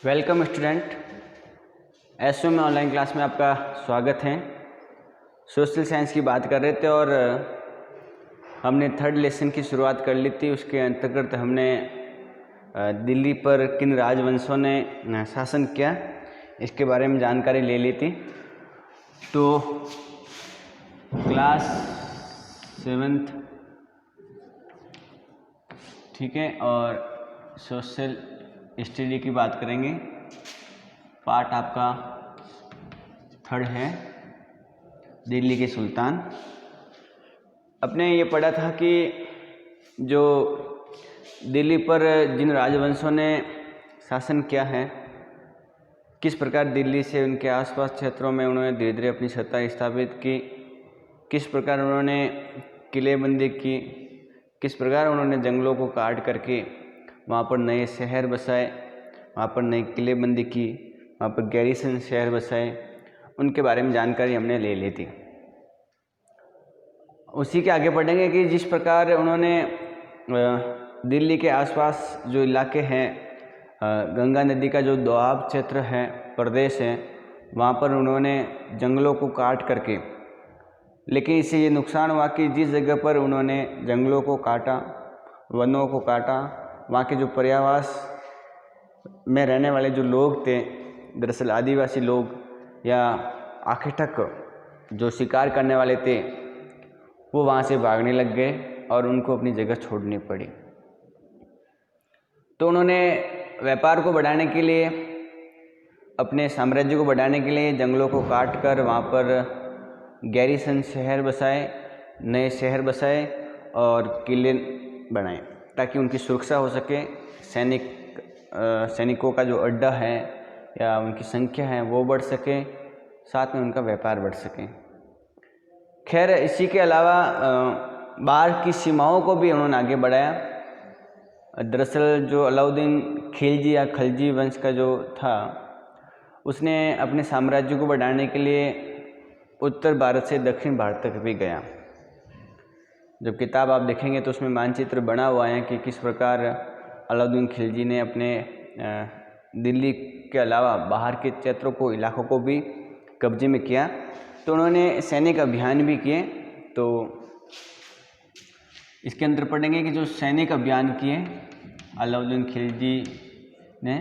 Welcome student, SO में online class में आपका स्वागत है। सोशल साइंस की बात कर रहे थे और हमने थर्ड लेसन की शुरुआत कर ली थी। उसके अंतर्गत हमने दिल्ली पर किन राजवंशों ने शासन किया इसके बारे में जानकारी ले ली थी। तो क्लास 7th ठीक है, और सोशल स्टडी की बात करेंगे। पार्ट आपका 3rd है, दिल्ली के सुल्तान। अपने ये पढ़ा था कि जो दिल्ली पर जिन राजवंशों ने शासन किया है, किस प्रकार दिल्ली से उनके आसपास क्षेत्रों में उन्होंने धीरे धीरे अपनी सत्ता स्थापित की, किस प्रकार उन्होंने किलेबंदी की, किस प्रकार उन्होंने जंगलों को काट करके वहाँ पर नए शहर बसाए, वहाँ पर नई किलेबंदी की, वहाँ पर गैरिसन शहर बसाए, उनके बारे में जानकारी हमने ले ली थी। उसी के आगे बढ़ेंगे कि जिस प्रकार उन्होंने दिल्ली के आसपास जो इलाके हैं, गंगा नदी का जो दोआब क्षेत्र है, प्रदेश है, वहाँ पर उन्होंने जंगलों को काट करके, लेकिन इससे ये नुकसान हुआ कि जिस जगह पर उन्होंने जंगलों को काटा, वनों को काटा, वहाँ के जो पर्यावास में रहने वाले जो लोग थे, दरअसल आदिवासी लोग या आखेटक जो शिकार करने वाले थे, वो वहाँ से भागने लग गए और उनको अपनी जगह छोड़नी पड़ी। तो उन्होंने व्यापार को बढ़ाने के लिए, अपने साम्राज्य को बढ़ाने के लिए जंगलों को काट कर वहाँ पर गैरिसन शहर बसाए, नए शहर बसाए और किले बनाए ताकि उनकी सुरक्षा हो सके, सैनिकों का जो अड्डा है या उनकी संख्या है वो बढ़ सके, साथ में उनका व्यापार बढ़ सके। खैर, इसी के अलावा बाहर की सीमाओं को भी उन्होंने आगे बढ़ाया। दरअसल जो अलाउद्दीन खिलजी या खलजी वंश का जो था, उसने अपने साम्राज्य को बढ़ाने के लिए उत्तर भारत से दक्षिण भारत तक भी गया। जब किताब आप देखेंगे तो उसमें मानचित्र बना हुआ है कि किस प्रकार अलाउद्दीन खिलजी ने अपने दिल्ली के अलावा बाहर के क्षेत्रों को, इलाकों को भी कब्जे में किया। तो उन्होंने सैनिक अभियान भी किए। तो इसके अंदर पढ़ेंगे कि जो सैनिक अभियान किए अलाउद्दीन खिलजी ने,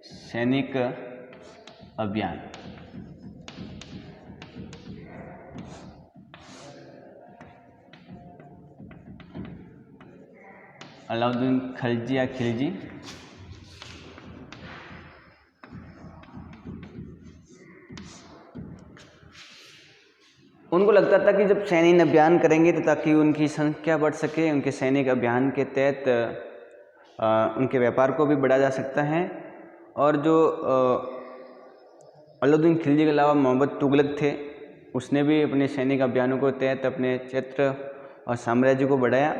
सैनिक अभियान। अलाउद्दीन खलजी या खिलजी उनको लगता था कि जब सैनिक अभियान करेंगे तो ताकि उनकी संख्या बढ़ सके, उनके सैनिक अभियान के तहत उनके व्यापार को भी बढ़ाया जा सकता है। और जो अलाउद्दीन खिलजी के अलावा मोहम्मद तुगलक थे, उसने भी अपने सैनिक अभियानों के तहत अपने क्षेत्र और साम्राज्य को बढ़ाया।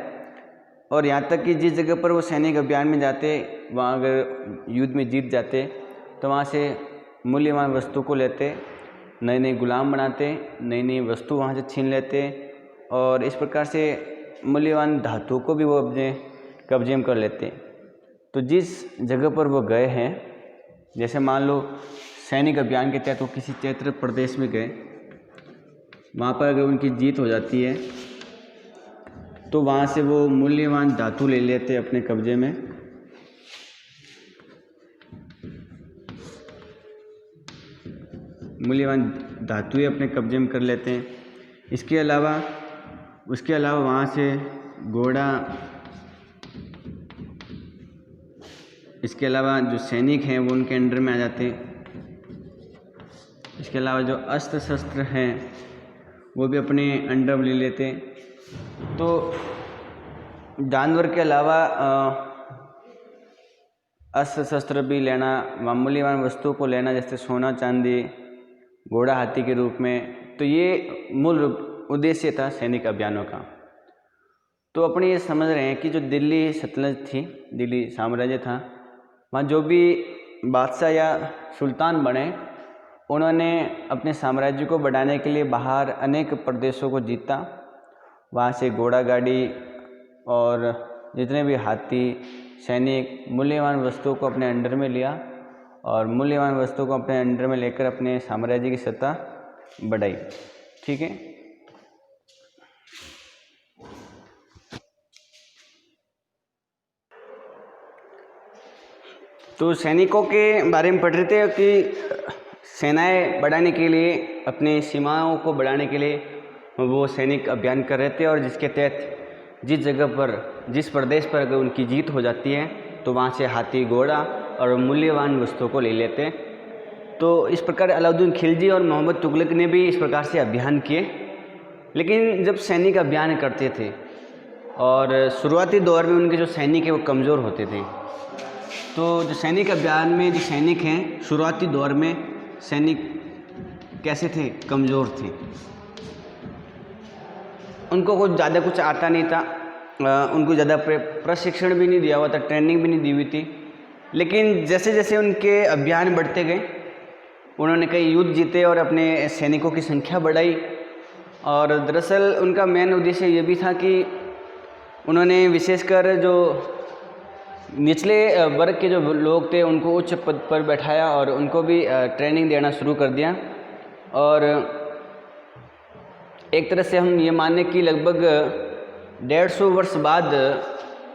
और यहाँ तक कि जिस जगह पर वो सैनिक अभियान में जाते, वहाँ अगर युद्ध में जीत जाते तो वहाँ से मूल्यवान वस्तु को लेते, नए नए गुलाम बनाते, नई नई वस्तु वहाँ से छीन लेते और इस प्रकार से मूल्यवान धातु को भी वो अपने कब्जे में कर लेते। तो जिस जगह पर वो गए हैं, जैसे मान लो सैनिक अभियान के तहत वो किसी क्षेत्र प्रदेश में गए, वहाँ पर अगर उनकी जीत हो जाती है तो वहाँ से वो मूल्यवान धातु ले लेते अपने कब्जे में। मूल्यवान धातुएं अपने कब्जे में कर लेते हैं। उसके अलावा वहाँ से घोड़ा, इसके अलावा जो सैनिक हैं वो उनके अंडर में आ जाते हैं। इसके अलावा जो अस्त्र शस्त्र हैं वो भी अपने अंडर में ले लेते हैं। तो जानवर के अलावा अस्त्र शस्त्र भी लेना, मूल्यवान वस्तुओं को लेना, जैसे सोना चांदी, घोड़ा हाथी के रूप में, तो ये मूल उद्देश्य था सैनिक अभियानों का। तो अपने ये समझ रहे हैं कि जो दिल्ली सल्तनत थी, दिल्ली साम्राज्य था, वहाँ जो भी बादशाह या सुल्तान बने, उन्होंने अपने साम्राज्य को बढ़ाने के लिए बाहर अनेक प्रदेशों को जीता। वहाँ से घोड़ा गाड़ी और जितने भी हाथी, सैनिक, मूल्यवान वस्तुओं को अपने अंडर में लिया और मूल्यवान वस्तुओं को अपने अंडर में लेकर अपने साम्राज्य की सत्ता बढ़ाई। ठीक है, तो सैनिकों के बारे में पढ़ रहे थे कि सेनाएं बढ़ाने के लिए, अपने सीमाओं को बढ़ाने के लिए वो सैनिक अभियान कर रहे थे, और जिसके तहत जिस जगह पर, जिस प्रदेश पर अगर उनकी जीत हो जाती है तो वहाँ से हाथी घोड़ा और मूल्यवान वस्तुओं को ले लेते। तो इस प्रकार अलाउद्दीन खिलजी और मोहम्मद तुगलक ने भी इस प्रकार से अभियान किए। लेकिन जब सैनिक अभियान करते थे और शुरुआती दौर में उनके जो सैनिक हैं वो कमज़ोर होते थे, तो जो सैनिक अभियान में जो सैनिक हैं शुरुआती दौर में सैनिक कैसे थे, कमज़ोर थे, उनको कुछ आता नहीं था, उनको ज़्यादा प्रशिक्षण भी नहीं दिया हुआ था, ट्रेनिंग भी नहीं दी हुई थी। लेकिन जैसे जैसे उनके अभियान बढ़ते गए, उन्होंने कई युद्ध जीते और अपने सैनिकों की संख्या बढ़ाई। और दरअसल उनका मेन उद्देश्य ये भी था कि उन्होंने विशेषकर जो निचले वर्ग के जो लोग थे उनको उच्च पद पर बैठाया और उनको भी ट्रेनिंग देना शुरू कर दिया। और एक तरह से हम ये माने कि लगभग 150 वर्ष बाद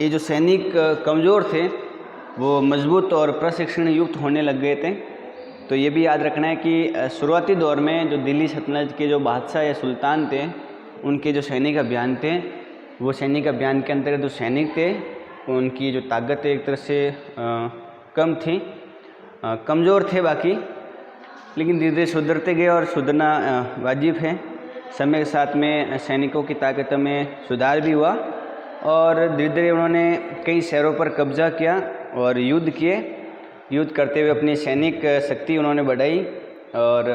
ये जो सैनिक कमज़ोर थे वो मजबूत और प्रशिक्षण युक्त होने लग गए थे। तो ये भी याद रखना है कि शुरुआती दौर में जो दिल्ली सल्तनत के जो बादशाह या सुल्तान थे, उनके जो सैनिक अभियान थे, वो सैनिक अभियान के अंतर्गत जो सैनिक थे उनकी जो ताकत एक तरह से कम थी, कमज़ोर थे बाकी, लेकिन धीरे धीरे सुधरते गए और सुधरना वाजिब है। समय के साथ में सैनिकों की ताकत में सुधार भी हुआ और धीरे धीरे उन्होंने कई शहरों पर कब्जा किया और युद्ध किए। युद्ध करते हुए अपनी सैनिक शक्ति उन्होंने बढ़ाई और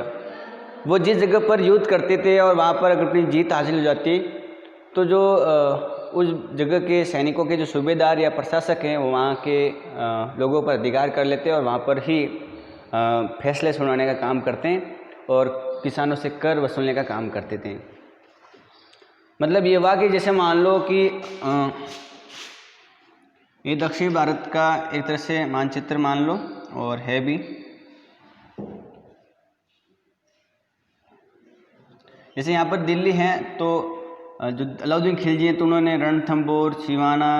वो जिस जगह पर युद्ध करते थे और वहाँ पर अगर अपनी जीत हासिल हो जाती तो जो उस जगह के सैनिकों के जो सूबेदार या प्रशासक हैं वो वहाँ के लोगों पर अधिकार कर लेते हैं और वहाँ पर ही फैसले सुनाने का काम करते हैं और किसानों से कर वसूलने का काम करते थे। मतलब ये हुआ कि जैसे मान लो कि ये दक्षिण भारत का एक तरह से मानचित्र मान लो और है भी। जैसे यहाँ पर दिल्ली है तो जो अलाउद्दीन खिलजी हैं तो उन्होंने रणथंबोर, सिवाना,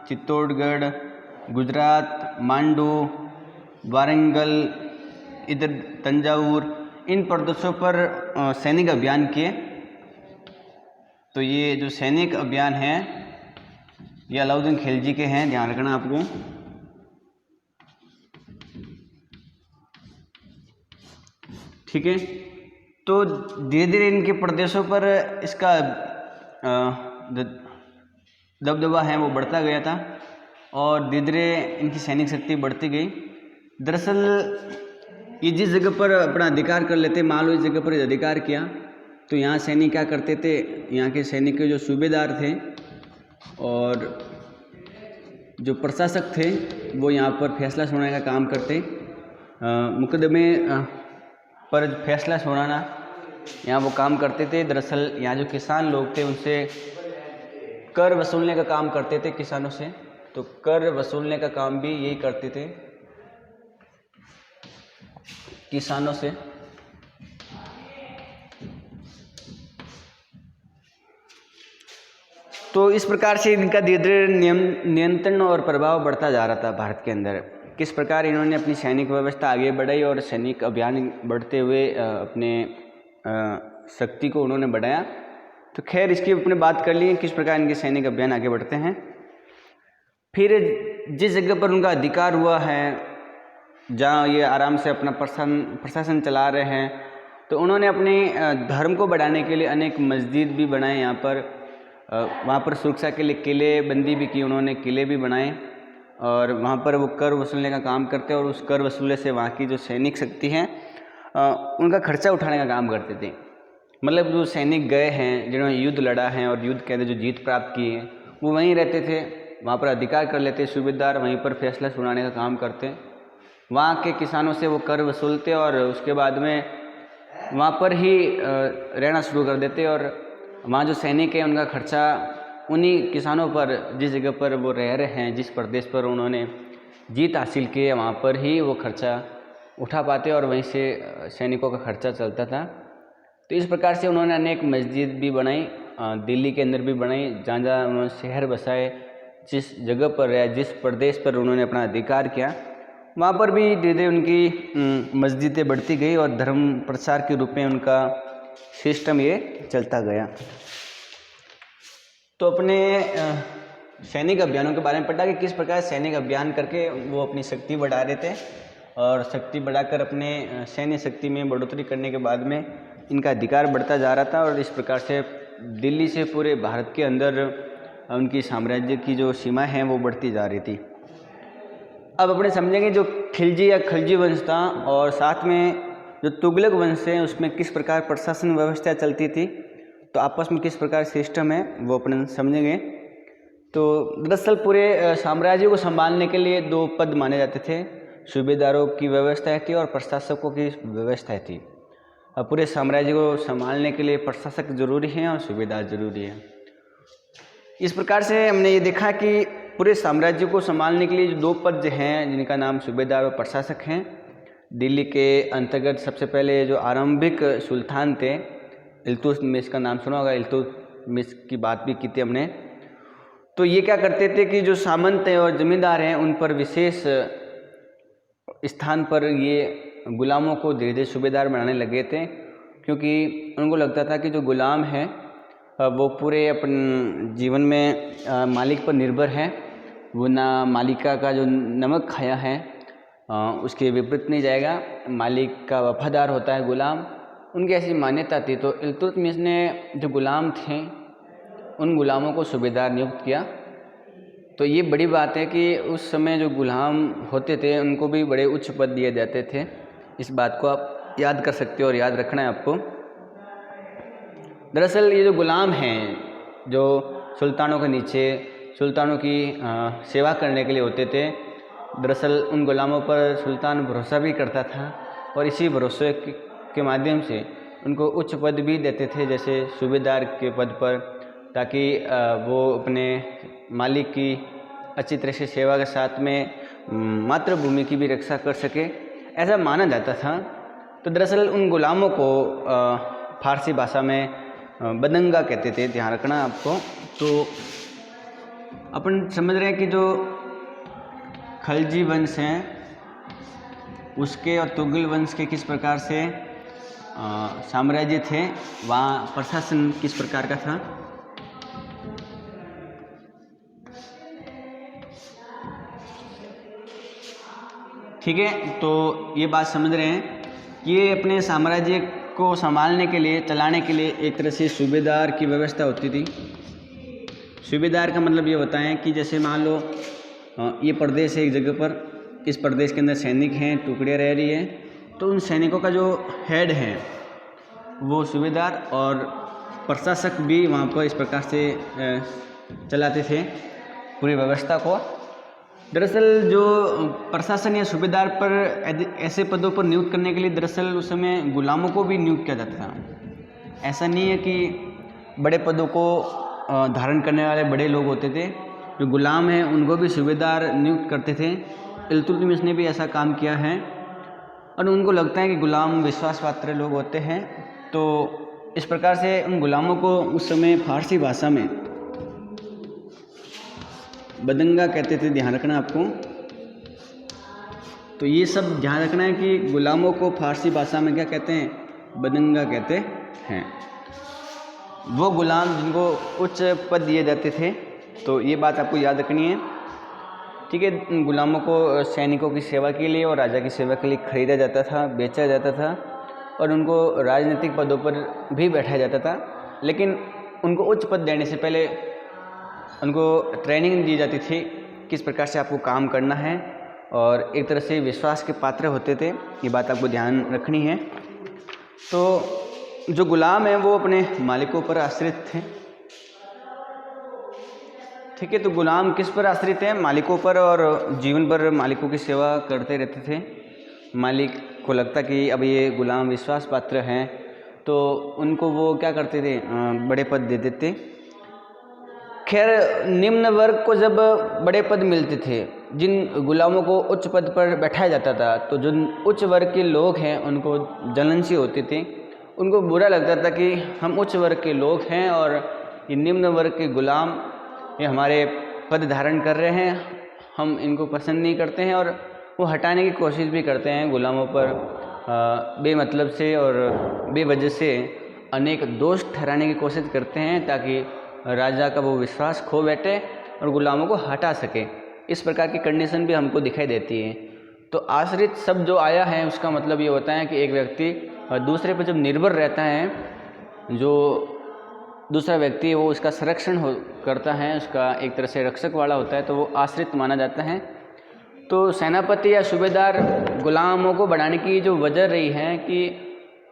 चित्तौड़गढ़, गुजरात, मांडू, वारंगल, इधर तंजावुर, इन प्रदेशों पर सैनिक अभियान किए। तो ये जो सैनिक अभियान है ये अलाउद्दीन खिलजी के हैं, ध्यान रखना आपको। ठीक है, तो धीरे धीरे इनके प्रदेशों पर इसका दबदबा है वो बढ़ता गया था और धीरे धीरे इनकी सैनिक शक्ति बढ़ती गई। दरअसल ये जिस जगह पर अपना अधिकार कर लेते, मान लो इस जगह पर अधिकार किया तो यहाँ सैनिक क्या करते थे, यहाँ के सैनिक के जो सूबेदार थे और जो प्रशासक थे वो यहाँ पर फैसला सुनाने का काम करते। मुकदमे पर फैसला सुनाना यहाँ वो काम करते थे। दरअसल यहाँ जो किसान लोग थे उनसे कर वसूलने का काम करते थे किसानों से, तो कर वसूलने का काम भी यही करते थे किसानों से। तो इस प्रकार से इनका धीरे धीरे नियंत्रण और प्रभाव बढ़ता जा रहा था भारत के अंदर। किस प्रकार इन्होंने अपनी सैनिक व्यवस्था आगे बढ़ाई और सैनिक अभियान बढ़ते हुए अपने शक्ति को उन्होंने बढ़ाया। तो खैर इसकी अपने बात कर लिए किस प्रकार इनके सैनिक अभियान आगे बढ़ते हैं। फिर जिस जगह पर उनका अधिकार हुआ है, जहाँ ये आराम से अपना प्रशासन चला रहे हैं, तो उन्होंने अपने धर्म को बढ़ाने के लिए अनेक मस्जिद भी बनाए। यहाँ पर वहाँ पर सुरक्षा के लिए किले बंदी भी की उन्होंने, किले भी बनाए और वहाँ पर वो कर वसूलने का काम करते और उस कर वसूले से वहाँ की जो सैनिक शक्ति है उनका खर्चा उठाने का काम करते थे। मतलब जो सैनिक गए हैं, जिन्होंने युद्ध लड़ा है और युद्ध के अंदर जो जीत प्राप्त की है वो वहीं रहते थे, वहाँ पर अधिकार कर लेते, सूबेदार वहीं पर फैसला सुनाने का काम करते, वहाँ के किसानों से वो कर वसूलते और उसके बाद में वहाँ पर ही रहना शुरू कर देते और वहाँ जो सैनिक है उनका खर्चा उन्हीं किसानों पर, जिस जगह पर वो रह रहे हैं, जिस प्रदेश पर उन्होंने जीत हासिल की है, वहाँ पर ही वो खर्चा उठा पाते और वहीं से सैनिकों का खर्चा चलता था। तो इस प्रकार से उन्होंने अनेक मस्जिद भी बनाई, दिल्ली के अंदर भी बनाई, जहाँ जहाँ उन्होंने शहर बसाए, जिस जगह पर या जिस प्रदेश पर उन्होंने अपना अधिकार किया वहाँ पर भी धीरे धीरे उनकी मस्जिदें बढ़ती गई और धर्म प्रचार के रूप में उनका सिस्टम ये चलता गया। तो अपने सैनिक अभियानों के बारे में पढ़ा कि किस प्रकार सैनिक अभियान करके वो अपनी शक्ति बढ़ा रहे थे और शक्ति बढ़ाकर अपने सैन्य शक्ति में बढ़ोतरी करने के बाद में इनका अधिकार बढ़ता जा रहा था और इस प्रकार से दिल्ली से पूरे भारत के अंदर उनकी साम्राज्य की जो सीमा है वो बढ़ती जा रही थी। अब अपने समझेंगे जो खिलजी या खलजी वंश था और साथ में जो तुगलक वंश है उसमें किस प्रकार प्रशासन व्यवस्था चलती थी, तो आपस में किस प्रकार सिस्टम है वो अपने समझेंगे। तो दरअसल पूरे साम्राज्य को संभालने के लिए दो पद माने जाते थे, सूबेदारों की व्यवस्था थी और प्रशासकों की व्यवस्था थी। अब पूरे साम्राज्य को संभालने के लिए प्रशासक जरूरी है और सूबेदार जरूरी है। इस प्रकार से हमने ये देखा कि पूरे साम्राज्य को संभालने के लिए जो दो पद हैं जिनका नाम सूबेदार और प्रशासक हैं, दिल्ली के अंतर्गत सबसे पहले जो आरंभिक सुल्तान थे, इल्तुतमिश का नाम सुना होगा, इल्तुतमिश की बात भी की थी हमने। तो ये क्या करते थे कि जो सामंत हैं और जमींदार हैं उन पर विशेष स्थान पर ये गुलामों को धीरे धीरे सूबेदार बनाने लगे थे, क्योंकि उनको लगता था कि जो गुलाम है वो पूरे अपन जीवन में मालिक पर निर्भर है, वो ना मालिका का जो नमक खाया है उसके विपरीत नहीं जाएगा, मालिक का वफादार होता है गुलाम, उनकी ऐसी मान्यता थी। तो इल्तुतमिश ने जो गुलाम थे उन गुलामों को सूबेदार नियुक्त किया। तो ये बड़ी बात है कि उस समय जो गुलाम होते थे उनको भी बड़े उच्च पद दिए जाते थे। इस बात को आप याद कर सकते हो और याद रखना है आपको। दरअसल ये जो गुलाम हैं जो सुल्तानों के नीचे सुल्तानों की सेवा करने के लिए होते थे, दरअसल उन गुलामों पर सुल्तान भरोसा भी करता था और इसी भरोसे के माध्यम से उनको उच्च पद भी देते थे, जैसे सूबेदार के पद पर, ताकि वो अपने मालिक की अच्छी तरह से सेवा के साथ में मातृभूमि की भी रक्षा कर सके, ऐसा माना जाता था। तो दरअसल उन गुलामों को फारसी भाषा में बदंगा कहते थे, ध्यान रखना आपको। तो अपन समझ रहे हैं कि जो खलजी वंश हैं उसके और तुगल वंश के किस प्रकार से साम्राज्य थे, वहाँ प्रशासन किस प्रकार का था। ठीक है, तो ये बात समझ रहे हैं कि ये अपने साम्राज्य को संभालने के लिए, चलाने के लिए एक तरह से सूबेदार की व्यवस्था होती थी। सूबेदार का मतलब ये होता है कि जैसे मान लो ये प्रदेश है एक जगह पर, इस प्रदेश के अंदर सैनिक हैं, टुकड़ियाँ रह रही है, तो उन सैनिकों का जो हेड है वो सूबेदार और प्रशासक भी वहाँ पर इस प्रकार से चलाते थे पूरी व्यवस्था को। दरअसल जो प्रशासन या सूबेदार पर ऐसे पदों पर नियुक्त करने के लिए दरअसल उस समय गुलामों को भी नियुक्त किया जाता था। ऐसा नहीं है कि बड़े पदों को धारण करने वाले बड़े लोग होते थे, जो गुलाम हैं उनको भी सूबेदार नियुक्त करते थे। इल्तुतमिश ने भी ऐसा काम किया है और उनको लगता है कि गुलाम विश्वास पात्र लोग होते हैं, तो इस प्रकार से उन गुलामों को उस समय फारसी भाषा में बदंगा कहते थे, ध्यान रखना आपको। तो ये सब ध्यान रखना है कि गुलामों को फारसी भाषा में क्या कहते हैं, बदंगा कहते हैं। वो गुलाम जिनको उच्च पद दिए जाते थे, तो ये बात आपको याद रखनी है। ठीक है, गुलामों को सैनिकों की सेवा के लिए और राजा की सेवा के लिए खरीदा जाता था, बेचा जाता था और उनको राजनीतिक पदों पर भी बैठाया जाता था, लेकिन उनको उच्च पद देने से पहले उनको ट्रेनिंग दी जाती थी किस प्रकार से आपको काम करना है और एक तरह से विश्वास के पात्र होते थे। ये बात आपको ध्यान रखनी है। तो जो गुलाम हैं वो अपने मालिकों पर आश्रित थे। ठीक है, तो गुलाम किस पर आश्रित हैं, मालिकों पर, और जीवन भर मालिकों की सेवा करते रहते थे। मालिक को लगता कि अब ये गुलाम विश्वास पात्र हैं, तो उनको वो क्या करते थे, बड़े पद दे देते। खैर, निम्न वर्ग को जब बड़े पद मिलते थे जिन गुलामों को उच्च पद पर बैठाया जाता था, तो जो उच्च वर्ग के लोग हैं उनको जलन सी होती थी, उनको बुरा लगता था कि हम उच्च वर्ग के लोग हैं और ये निम्न वर्ग के गुलाम ये हमारे पद धारण कर रहे हैं, हम इनको पसंद नहीं करते हैं, और वो हटाने की कोशिश भी करते हैं गुलामों पर बेमतलब से और बेवजह से अनेक दोष ठहराने की कोशिश करते हैं ताकि राजा का वो विश्वास खो बैठे और गुलामों को हटा सके। इस प्रकार की कंडीशन भी हमको दिखाई देती है। तो आश्रित शब्द जो आया है उसका मतलब ये होता है कि एक व्यक्ति दूसरे पर जब निर्भर रहता है, जो दूसरा व्यक्ति है वो उसका संरक्षण करता है, उसका एक तरह से रक्षक वाला होता है, तो वो आश्रित माना जाता है। तो सेनापति या सूबेदार गुलामों को बढ़ाने की जो वजह रही है कि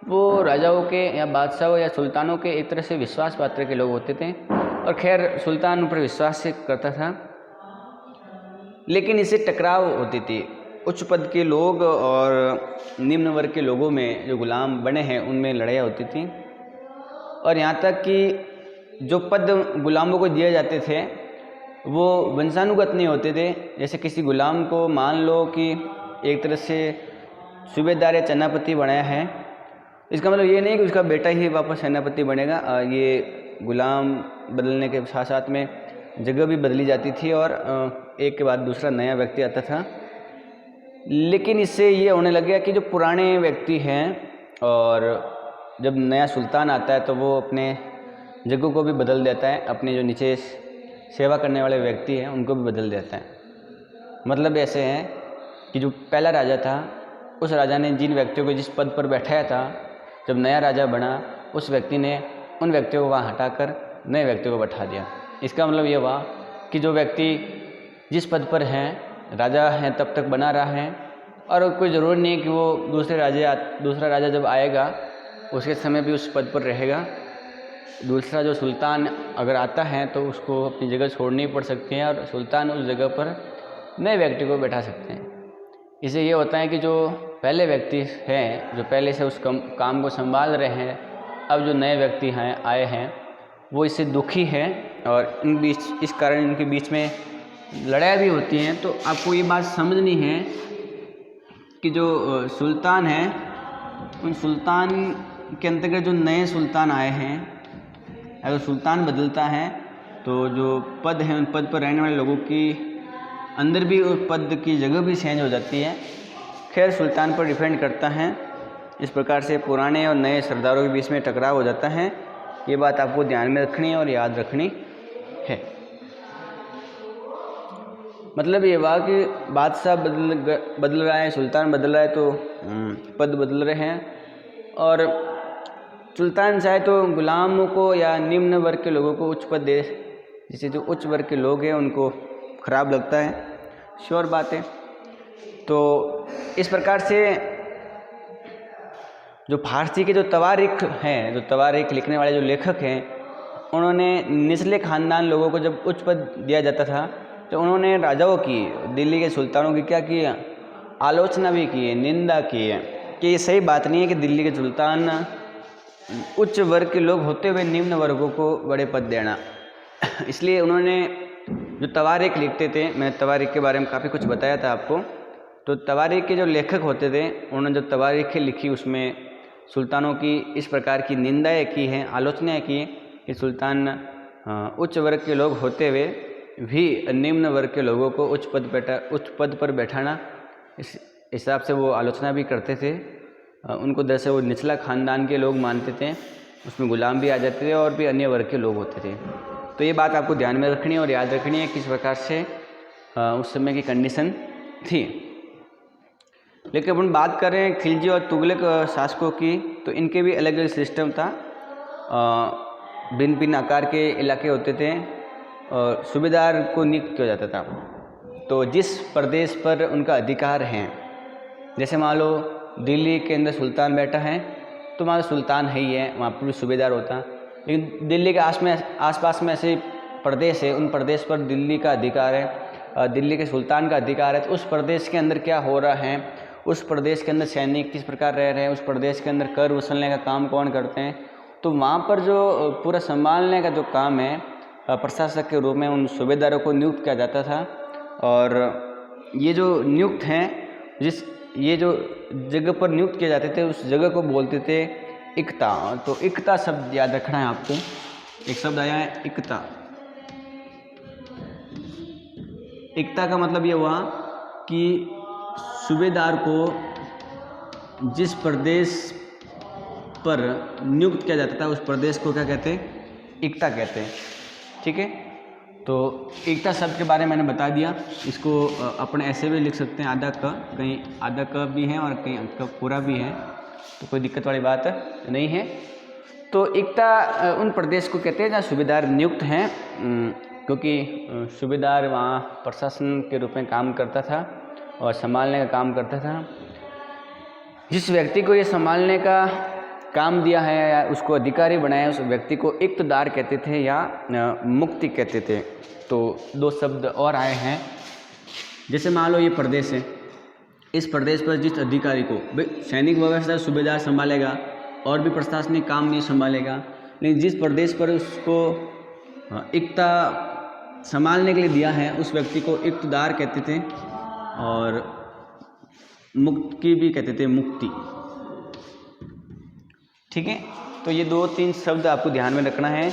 वो राजाओं के या बादशाहों या सुल्तानों के एक तरह से विश्वास पात्र के लोग होते थे, और खैर सुल्तान उन पर विश्वास से करता था, लेकिन इससे टकराव होती थी। उच्च पद के लोग और निम्न वर्ग के लोगों में जो गुलाम बने हैं उनमें लड़ाइयाँ होती थी, और यहाँ तक कि जो पद गुलामों को दिए जाते थे वो वंशानुगत नहीं होते थे। जैसे किसी गुलाम को मान लो कि एक तरह से सूबेदार या सेनापति बनाया है, इसका मतलब ये नहीं कि उसका बेटा ही वापस सेनापति बनेगा। ये गुलाम बदलने के साथ साथ में जगह भी बदली जाती थी और एक के बाद दूसरा नया व्यक्ति आता था। लेकिन इससे ये होने लग गया कि जो पुराने व्यक्ति हैं और जब नया सुल्तान आता है तो वो अपने जगह को भी बदल देता है, अपने जो नीचे सेवा करने वाले व्यक्ति हैं उनको भी बदल देता है। मतलब ऐसे है कि जो पहला राजा था उस राजा ने जिन व्यक्तियों को जिस पद पर बैठाया था, जब नया राजा बना उस व्यक्ति ने उन व्यक्तियों को वहाँ हटाकर नए व्यक्तियों को बैठा दिया। इसका मतलब ये हुआ कि जो व्यक्ति जिस पद पर हैं, राजा हैं तब तक बना रहा है, और कोई ज़रूरी नहीं कि वो दूसरा राजा जब आएगा उसके समय भी उस पद पर रहेगा। दूसरा जो सुल्तान अगर आता है तो उसको अपनी जगह छोड़नी पड़ सकती है और सुल्तान उस जगह पर नए व्यक्ति को बैठा सकते हैं। इससे ये होता है कि जो पहले व्यक्ति हैं जो पहले से उस काम को संभाल रहे हैं, अब जो नए व्यक्ति हैं आए हैं वो इससे दुखी हैं और इस कारण इनके बीच में लड़ाई भी होती हैं। तो आपको ये बात समझनी है कि जो सुल्तान हैं उन सुल्तान के अंतर्गत जो नए सुल्तान आए हैं, अगर सुल्तान बदलता है तो जो पद हैं उन पद पर रहने वाले लोगों की अंदर भी उस पद की जगह भी चेंज हो जाती है। खैर सुल्तान पर डिपेंड करता है। इस प्रकार से पुराने और नए सरदारों के बीच में टकराव हो जाता है। ये बात आपको ध्यान में रखनी और याद रखनी है। मतलब ये हुआ कि बादशाह बदल रहा है, सुल्तान बदल रहा है तो पद बदल रहे हैं, और सुल्तान चाहे तो गुलामों को या निम्न वर्ग के लोगों को उच्च पद दे, जिससे जो उच्च वर्ग के लोग हैं उनको खराब लगता है। श्योर बात है। तो इस प्रकार से जो फारसी के जो तवारीख हैं, जो तवारीख लिखने वाले जो लेखक हैं, उन्होंने निचले खानदान लोगों को जब उच्च पद दिया जाता था तो उन्होंने राजाओं की, दिल्ली के सुल्तानों की क्या की, आलोचना भी की है, निंदा की है कि ये सही बात नहीं है कि दिल्ली के सुल्तान उच्च वर्ग के लोग होते हुए निम्न वर्गों को बड़े पद देना। इसलिए उन्होंने जो तवारीख लिखते थे, मैंने तवारीख के बारे में काफ़ी कुछ बताया था आपको, तो तवारीख के जो लेखक होते थे उन्होंने जो तवारीखें लिखी उसमें सुल्तानों की इस प्रकार की निंदाएं की हैं, आलोचनाएं की कि सुल्तान उच्च वर्ग के लोग होते हुए भी निम्न वर्ग के लोगों को उच्च पद पर बैठाना, इस हिसाब से वो आलोचना भी करते थे। उनको दरअसल वो निचला खानदान के लोग मानते थे, उसमें गुलाम भी आ जाते थे और भी अन्य वर्ग के लोग होते थे। तो ये बात आपको ध्यान में रखनी है और याद रखनी है किस प्रकार से उस समय की कंडीशन थी। लेकिन अपन बात कर रहे हैं खिलजी और तुगलक शासकों की, तो इनके भी अलग अलग सिस्टम था। भिन्न भिन्न आकार के इलाके होते थे और सूबेदार को नियुक्त किया जाता था। तो जिस प्रदेश पर उनका अधिकार है, जैसे मान लो दिल्ली के अंदर सुल्तान बैठा है तो वहाँ सुल्तान है ही है, वहाँ पर भी सूबेदार होता। लेकिन दिल्ली के आसपास में ऐसे प्रदेश है, उन प्रदेश पर दिल्ली का अधिकार है, दिल्ली के सुल्तान का अधिकार है। तो उस प्रदेश के अंदर क्या हो रहा है, उस प्रदेश के अंदर सैनिक किस प्रकार रह रहे हैं, उस प्रदेश के अंदर कर वसूलने का काम कौन करते हैं, तो वहाँ पर जो पूरा संभालने का जो काम है प्रशासक के रूप में उन सूबेदारों को नियुक्त किया जाता था। और ये जो नियुक्त हैं, ये जो जगह पर नियुक्त किए जाते थे उस जगह को बोलते थे इक्ता। तो इक्ता शब्द याद रखना है आपको। एक शब्द आया है इक्ता। इक्ता का मतलब ये हुआ कि सूबेदार को जिस प्रदेश पर नियुक्त किया जाता था उस प्रदेश को क्या कहते हैं, इक्ता कहते हैं। ठीक है, तो इक्ता शब्द के बारे में मैंने बता दिया। इसको अपने ऐसे भी लिख सकते हैं, आधा क, कहीं आधा क भी है और कहीं क पूरा भी है, तो कोई दिक्कत वाली बात नहीं है। तो इक्ता उन प्रदेश को कहते हैं जहाँ सूबेदार नियुक्त हैं, क्योंकि सूबेदार वहाँ प्रशासन के रूप में काम करता था और संभालने का काम करता था। जिस व्यक्ति को ये संभालने का काम दिया है या उसको अधिकारी बनाया, उस व्यक्ति को इक्तदार कहते थे या मुक्ति कहते थे। तो दो शब्द और आए हैं। जैसे मान लो ये प्रदेश है, इस प्रदेश पर जिस अधिकारी को, सैनिक व्यवस्था सूबेदार संभालेगा और भी प्रशासनिक काम नहीं संभालेगा, लेकिन जिस प्रदेश पर उसको इक्ता संभालने के लिए दिया है उस व्यक्ति को इक्तदार कहते थे और मुक्ति भी कहते थे, मुक्ति। ठीक है, तो ये 2-3 शब्द आपको ध्यान में रखना है।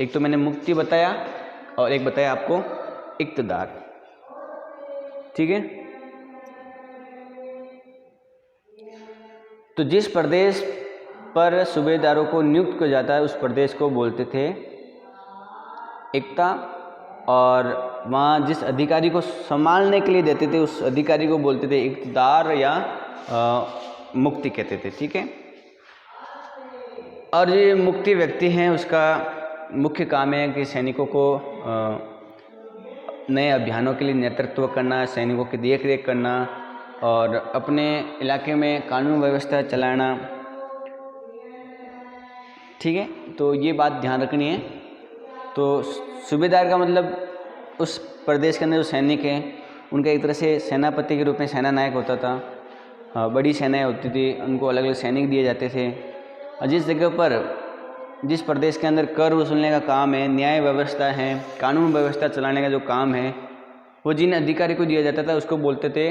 एक तो मैंने मुक्ति बताया और एक बताया आपको इक्तदार। ठीक है, तो जिस प्रदेश पर सूबेदारों को नियुक्त किया जाता है उस प्रदेश को बोलते थे इक्ता, और वहाँ जिस अधिकारी को संभालने के लिए देते थे उस अधिकारी को बोलते थे इक्तदार या मुक्ति कहते थे। ठीक है, और ये मुक्ति व्यक्ति हैं, उसका मुख्य काम है कि सैनिकों को नए अभियानों के लिए नेतृत्व करना, सैनिकों की देखरेख करना और अपने इलाके में कानून व्यवस्था चलाना। ठीक है, तो ये बात ध्यान रखनी है। तो सूबेदार का मतलब उस प्रदेश के अंदर जो सैनिक हैं उनका एक तरह से सेनापति के रूप में सेना नायक होता था। बड़ी सेनाएं होती थी, उनको अलग अलग सैनिक दिए जाते थे। और जिस जगह पर, जिस प्रदेश के अंदर कर वसूलने का काम है, न्याय व्यवस्था है, कानून व्यवस्था चलाने का जो काम है, वो जिन अधिकारी को दिया जाता था उसको बोलते थे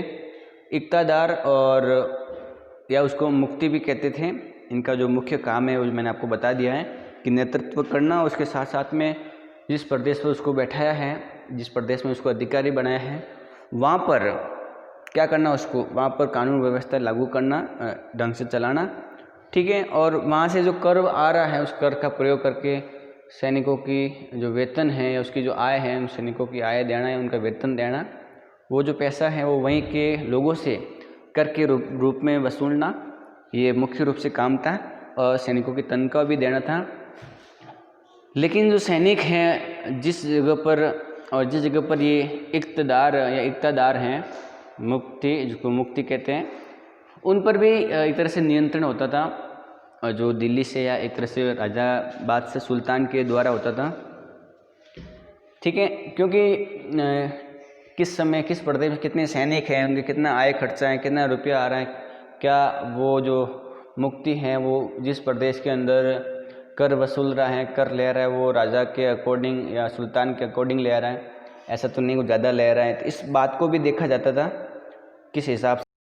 इक्तादार, और या उसको मुक्ति भी कहते थे। इनका जो मुख्य काम है वो मैंने आपको बता दिया है कि नेतृत्व करना, उसके साथ साथ में जिस प्रदेश पर उसको बैठाया है, जिस प्रदेश में उसको अधिकारी बनाया है, वहाँ पर क्या करना, उसको वहाँ पर कानून व्यवस्था लागू करना, ढंग से चलाना। ठीक है, और वहाँ से जो कर आ रहा है उस कर का प्रयोग करके सैनिकों की जो वेतन है या उसकी जो आय है, उन सैनिकों की आय देना है, उनका वेतन देना, वो जो पैसा है वो वहीं के लोगों से कर के रूप में वसूलना, ये मुख्य रूप से काम था। और सैनिकों की तनख्वाह भी देना था। लेकिन जो सैनिक हैं जिस जगह पर, और जिस जगह पर ये इक्तदार या इक्तादार हैं, मुक्ति, जिसको मुक्ति कहते हैं, उन पर भी एक तरह से नियंत्रण होता था, और जो दिल्ली से या एक तरह से राजाबाद से सुल्तान के द्वारा होता था। ठीक है, क्योंकि किस समय किस प्रदेश में कितने सैनिक हैं, उनके कितना आय खर्चा है, कितना रुपया आ रहा है, क्या वो जो मुक्ति है वो जिस प्रदेश के अंदर कर वसूल रहा है, कर ले रहा है, वो राजा के अकॉर्डिंग या सुल्तान के अकॉर्डिंग ले रहा है, ऐसा तो नहीं वो ज़्यादा ले रहा है। तो इस बात को भी देखा जाता था किस हिसाब से